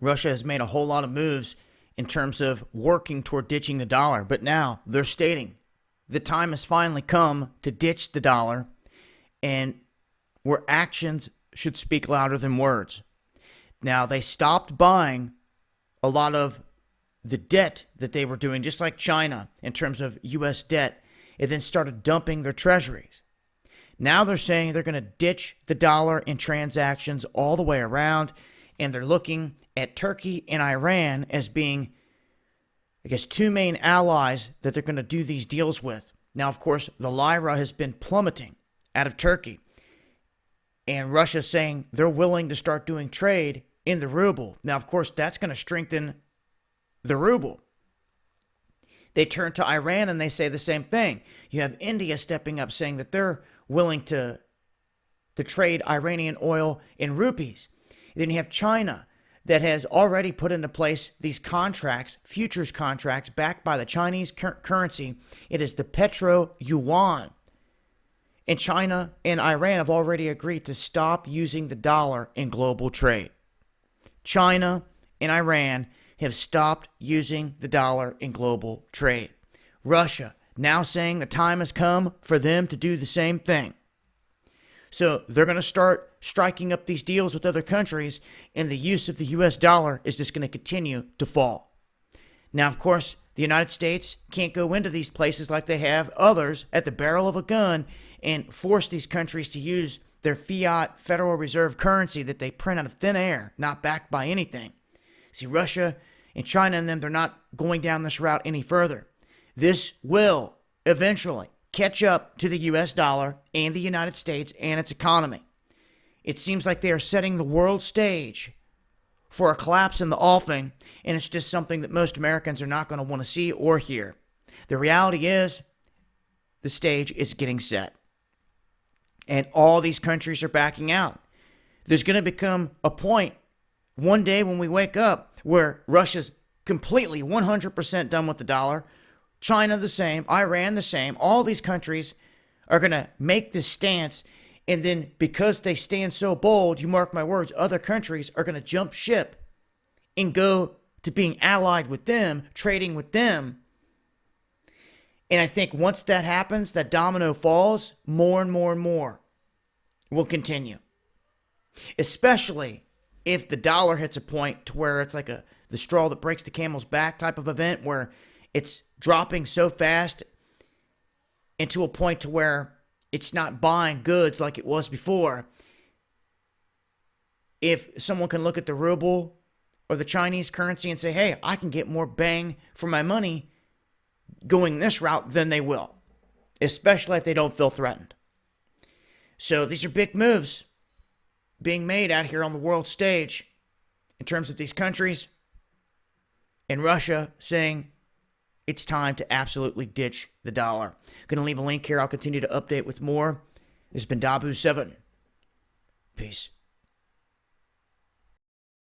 Russia has made a whole lot of moves in terms of working toward ditching the dollar, but now they're stating the time has finally come to ditch the dollar, and where actions should speak louder than words. Now, they stopped buying a lot of the debt that they were doing, just like China in terms of U.S. debt, and then started dumping their treasuries. Now they're saying they're going to ditch the dollar in transactions all the way around, and they're looking at Turkey and Iran as being, I guess, two main allies that they're going to do these deals with. Now, of course, the lira has been plummeting out of Turkey, and Russia's saying they're willing to start doing trade in the ruble. Now, of course, that's going to strengthen the ruble. They turn to Iran and they say the same thing. You have India stepping up saying that they're willing to trade Iranian oil in rupees. Then you have China that has already put into place these contracts, futures contracts, backed by the Chinese currency. It is the petro yuan. And China and Iran have already agreed to stop using the dollar in global trade. China and Iran have stopped using the dollar in global trade. Russia now saying the time has come for them to do the same thing. So they're going to start striking up these deals with other countries, and the use of the US dollar is just going to continue to fall. Now, of course, the United States can't go into these places like they have others at the barrel of a gun and force these countries to use their fiat Federal Reserve currency that they print out of thin air, not backed by anything. See, Russia and China and them, they're not going down this route any further. This will eventually catch up to the US dollar and the United States and its economy. It seems like they are setting the world stage for a collapse in the offing, and it's just something that most Americans are not going to want to see or hear. The reality is, the stage is getting set, and all these countries are backing out. There's going to become a point one day when we wake up where Russia's completely 100% done with the dollar, China the same, Iran the same. All these countries are going to make this stance, and then because they stand so bold, you mark my words, other countries are going to jump ship and go to being allied with them, trading with them. And I think once that happens, that domino falls, more and more and more will continue. Especially if the dollar hits a point to where it's like the straw that breaks the camel's back type of event, where it's dropping so fast into a point to where it's not buying goods like it was before. If someone can look at the ruble or the Chinese currency and say, hey, I can get more bang for my money going this route, then they will, especially if they don't feel threatened. So these are big moves being made out here on the world stage in terms of these countries, and Russia saying it's time to absolutely ditch the dollar. Going to leave a link here. I'll continue to update with more. This has been Dabu7. Peace.